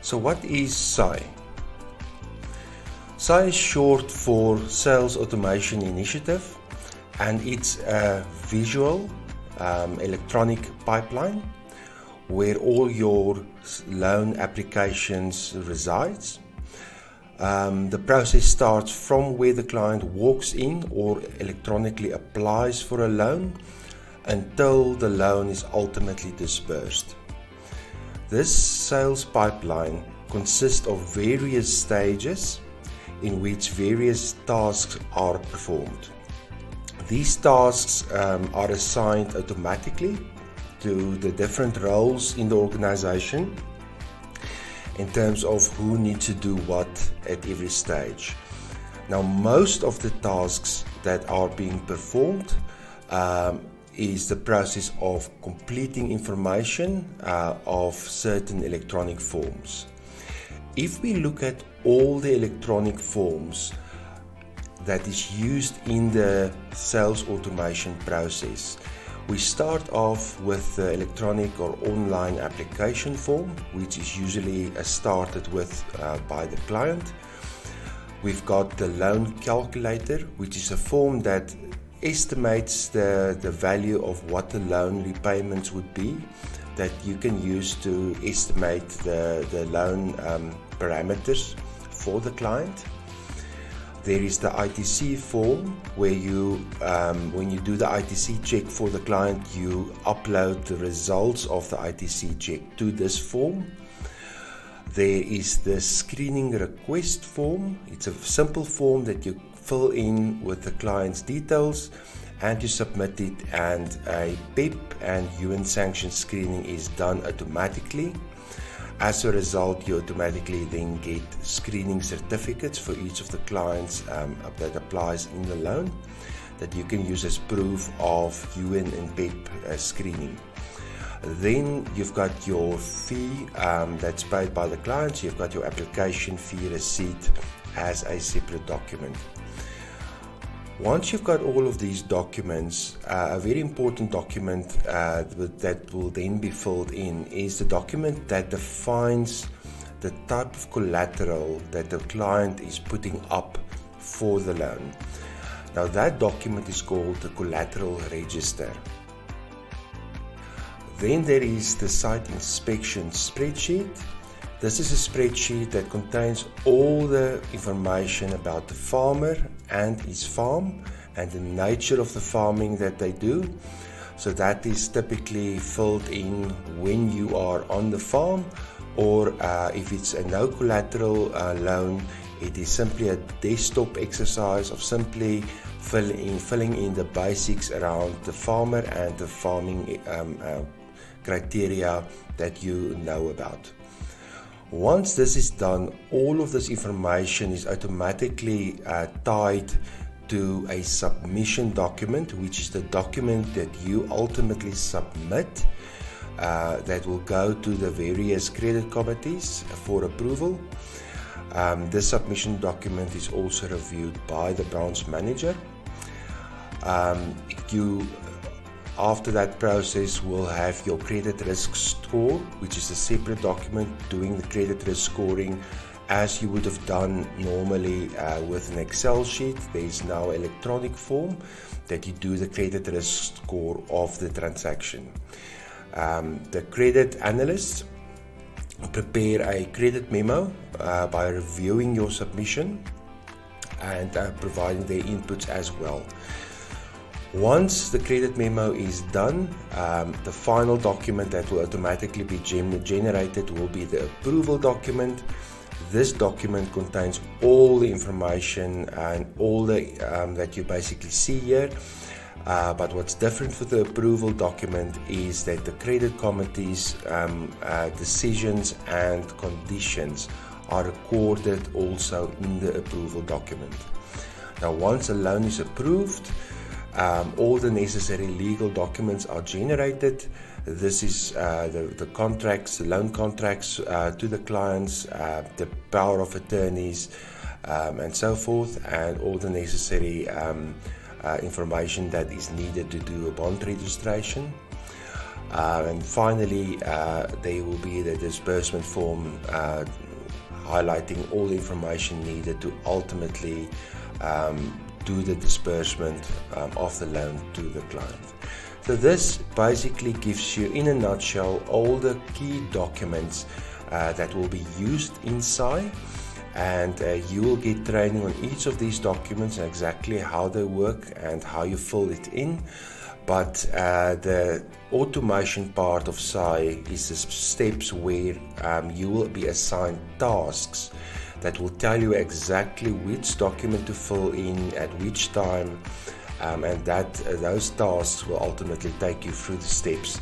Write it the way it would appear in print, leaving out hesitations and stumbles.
So what is SAI? SAI is short for Sales Automation Initiative, and it's a visual electronic pipeline where all your loan applications resides. The process starts from where the client walks in or electronically applies for a loan until the loan is ultimately disbursed. This sales pipeline consists of various stages in which various tasks are performed. These tasks are assigned automatically to the different roles in the organization in terms of who needs to do what at every stage. Now, most of the tasks that are being performed is the process of completing information of certain electronic forms. If we look at all the electronic forms that is used in the sales automation process, we start off with the electronic or online application form, which is usually started with by the client. We've got the loan calculator, which is a form that estimates the value of what the loan repayments would be, that you can use to estimate the loan parameters for the client. There is the ITC form where you, when you do the ITC check for the client, you upload the results of the ITC check to this form. There is the screening request form. It's a simple form that you fill in with the client's details and you submit it, and a PEP and UN sanction screening is done automatically. As a result, you automatically then get screening certificates for each of the clients that applies in the loan that you can use as proof of UN and PEP screening. Then you've got your fee that's paid by the clients. You've got your application fee receipt as a separate document. Once you've got all of these documents, a very important document that will then be filled in is the document that defines the type of collateral that the client is putting up for the loan. Now, that document is called the collateral register. Then there is the site inspection spreadsheet. This is a spreadsheet that contains all the information about the farmer and his farm and the nature of the farming that they do. So that is typically filled in when you are on the farm, or if it's a no collateral loan, it is simply a desktop exercise of simply filling in the basics around the farmer and the farming criteria that you know about. Once this is done, all of this information is automatically tied to a submission document, which is the document that you ultimately submit that will go to the various credit committees for approval. This submission document is also reviewed by the branch manager. After that process, will have your credit risk score, which is a separate document doing the credit risk scoring as you would have done normally with an Excel sheet. There is now an electronic form that you do the credit risk score of the transaction. The credit analysts prepare a credit memo by reviewing your submission and providing their inputs as well. Once the credit memo is done, the final document that will automatically be generated will be the approval document. This document contains all the information and all the that you basically see here. But what's different for the approval document is that the credit committee's decisions and conditions are recorded also in the approval document. Now, once a loan is approved, all the necessary legal documents are generated. This is the contracts, the loan contracts to the clients, the power of attorneys, and so forth, and all the necessary information that is needed to do a bond registration. And finally, there will be the disbursement form highlighting all the information needed to ultimately do the disbursement of the loan to the client. So this basically gives you, in a nutshell, all the key documents that will be used in SAI, and you will get training on each of these documents and exactly how they work and how you fill it in. But the automation part of SAI is the steps where you will be assigned tasks that will tell you exactly which document to fill in at which time, and those tasks will ultimately take you through the steps